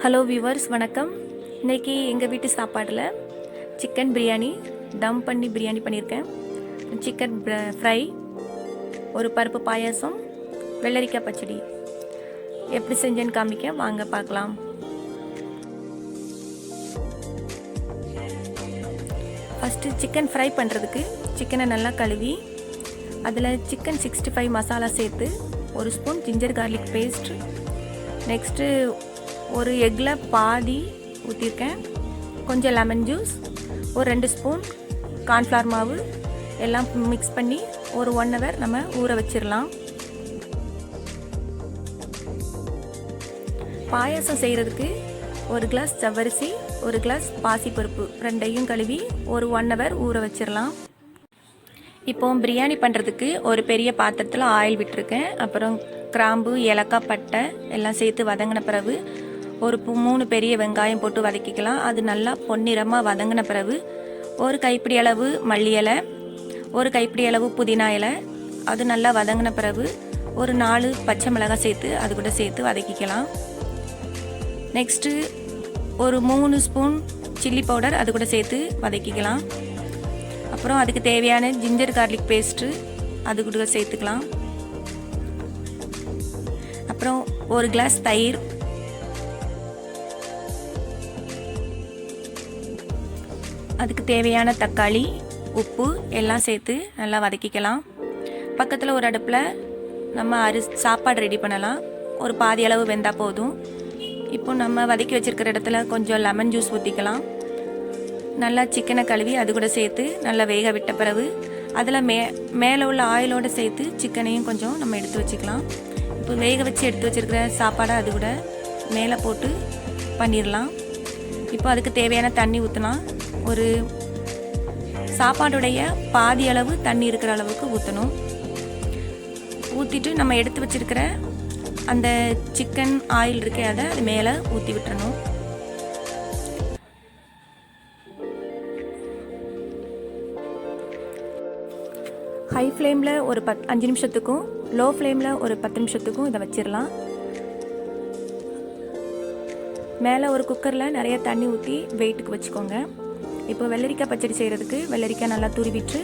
Hello viewers, வணக்கம். இன்றைக்கி எங்கள் வீட்டு சாப்பாட்டில் சிக்கன் பிரியாணி, தம் பண்ணி பிரியாணி பண்ணியிருக்கேன். சிக்கன் ஃப்ரை, ஒரு பருப்பு பாயாசம், வெள்ளரிக்காய் பச்சடி எப்படி செஞ்சேன்னு காமிக்க வாங்க பார்க்கலாம். ஃபஸ்ட்டு சிக்கன் ஃப்ரை பண்ணுறதுக்கு சிக்கனை நல்லா கழுவி அதில் சிக்கன் 65 மசாலா சேர்த்து, ஒரு spoon ginger garlic paste, next ஒரு எக்கில் பாதி ஊற்றிருக்கேன், கொஞ்சம் லெமன் ஜூஸ், ஒரு 2 ஸ்பூன் கார்ன்ஃப்ளவர் மாவு எல்லாம் மிக்ஸ் பண்ணி ஒரு 1 hour நம்ம ஊற வச்சிடலாம். பாயாசம் செய்கிறதுக்கு ஒரு கிளாஸ் ஜவ்வரிசி, ஒரு கிளாஸ் பாசிப்பருப்பு ரெண்டையும் கழுவி ஒரு 1 hour ஊற வச்சிடலாம். இப்போ பிரியாணி பண்ணுறதுக்கு ஒரு பெரிய பாத்திரத்தில் ஆயில் விட்டுருக்கேன். அப்புறம் கிராம்பு, ஏலக்காய், பட்டை எல்லாம் சேர்த்து வதங்கின பிறகு ஒரு 3 பெரிய வெங்காயம் போட்டு வதக்கிக்கலாம். அது நல்லா பொன்னிறமாக வதங்கின பிறகு ஒரு கைப்பிடி அளவு மல்லி இலை, ஒரு கைப்பிடி அளவு புதினா இலை, அது நல்லா வதங்கின பிறகு ஒரு 4 பச்சை மிளகாய் சேர்த்து அது கூட சேர்த்து வதக்கிக்கலாம். நெக்ஸ்ட்டு ஒரு 3 ஸ்பூன் சில்லி பவுடர் அது கூட சேர்த்து வதக்கிக்கலாம். அப்புறம் அதுக்கு தேவையான ஜிஞ்சர் கார்லிக் பேஸ்ட்டு அது கூட சேர்த்துக்கலாம். அப்புறம் ஒரு கிளாஸ் தயிர், அதுக்கு தேவையான தக்காளி, உப்பு எல்லாம் சேர்த்து நல்லா வதக்கிக்கலாம். பக்கத்தில் ஒரு அடுப்பில் நம்ம சாப்பாடு ரெடி பண்ணலாம். ஒரு பாதி அளவு வெந்தால் போதும். இப்போ நம்ம வதக்கி வச்சுருக்கிற இடத்துல கொஞ்சம் லெமன் ஜூஸ் ஊற்றிக்கலாம். நல்லா சிக்கனை கழுவி அது கூட சேர்த்து நல்லா வேக விட்ட பிறகு அதில் மேலே உள்ள ஆயிலோடு சேர்த்து சிக்கனையும் கொஞ்சம் நம்ம எடுத்து வச்சுக்கலாம். இப்போ வேக வச்சு எடுத்து வச்சுருக்கிற சாப்பாடை அது கூட மேலே போட்டு பண்ணிடலாம். இப்போ அதுக்கு தேவையான தண்ணி ஊற்றலாம். ஒரு சாப்பாடுடைய பாதி அளவு தண்ணி இருக்கிற அளவுக்கு ஊற்றணும். ஊற்றிட்டு நம்ம எடுத்து வச்சுருக்கிற அந்த சிக்கன் ஆயில் இருக்கே அதை அது மேலே ஊற்றி விட்டுறணும். ஹை ஃப்ளேமில் ஒரு 5 நிமிஷத்துக்கும், லோ ஃப்ளேமில் ஒரு 10 நிமிஷத்துக்கும் இதை வச்சிடலாம். மேலே ஒரு குக்கரில் நிறைய தண்ணி ஊற்றி வெயிட்டுக்கு வச்சுக்கோங்க. இப்போ வெள்ளரிக்காய் பச்சடி செய்கிறதுக்கு வெள்ளரிக்காய் நல்லா துருவிட்டு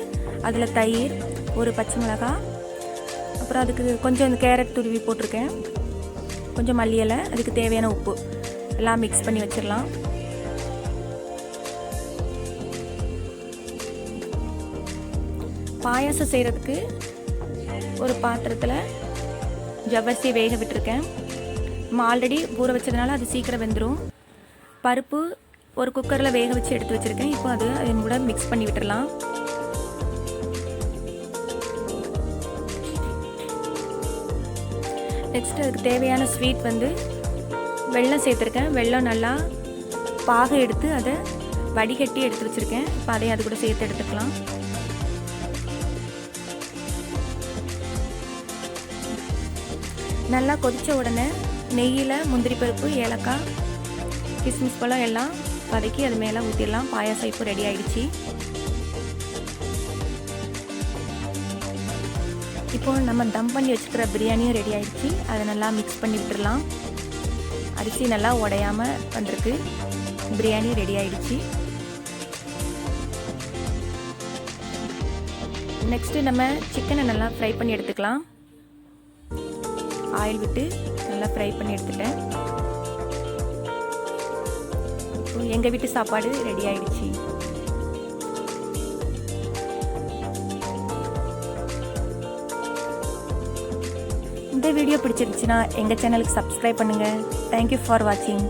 அதில் தயிர், ஒரு பச்சை மிளகாய், அப்புறம் அதுக்கு கொஞ்சம் கேரட் துருவி போட்டிருக்கேன், கொஞ்சம் மல்லி இலை, அதுக்கு தேவையான உப்பு எல்லாம் மிக்ஸ் பண்ணி வச்சிடலாம். பாயாசம் செய்கிறதுக்கு ஒரு பாத்திரத்தில் ஜவ்வரிசியை வேக விட்டுருக்கேன். நம்ம ஆல்ரெடி ஊற வச்சதுனால அது சீக்கிரம் வெந்துடும். பருப்பு ஒரு குக்கரில் வேக வச்சு எடுத்து வச்சுருக்கேன். இப்போ அது கூட மிக்ஸ் பண்ணி விட்டுடலாம். நெக்ஸ்ட் அதுக்கு தேவையான ஸ்வீட் வெல்லம் சேர்த்துருக்கேன். வெல்லம் நல்லா பாக எடுத்து அதை வடிகட்டி எடுத்து வச்சுருக்கேன். இப்போ அதையும் அது கூட சேர்த்து எடுத்துக்கலாம். நல்லா கொதித்த உடனே நெய்யில் முந்திரி பருப்பு, ஏலக்காய், கிஸ்மிஸ் பழம் எல்லாம் வதக்கி அது மேலே ஊற்றிடலாம். பாயாசம் இப்போ ரெடி ஆகிடுச்சு. இப்போ நம்ம தம் பண்ணி வச்சுக்கிற பிரியாணியும் ரெடி ஆகிடுச்சு. அதை நல்லா மிக்ஸ் பண்ணி விட்டுடலாம். அரிசி நல்லா உடையாமல் வந்திருக்கு. பிரியாணி ரெடி ஆகிடுச்சு. நெக்ஸ்ட்டு நம்ம சிக்கனை நல்லா ஃப்ரை பண்ணி எடுத்துக்கலாம். ஆயில் விட்டு நல்லா ஃப்ரை பண்ணி எடுத்துட்டேன். எங்கள் வீட்டு சாப்பாடு ரெடி ஆயிடுச்சு. இந்த வீடியோ பிடிச்சிருந்துச்சுன்னா எங்கள் சேனலுக்கு சப்ஸ்கிரைப் பண்ணுங்கள். தேங்க்யூ ஃபார் வாட்சிங்.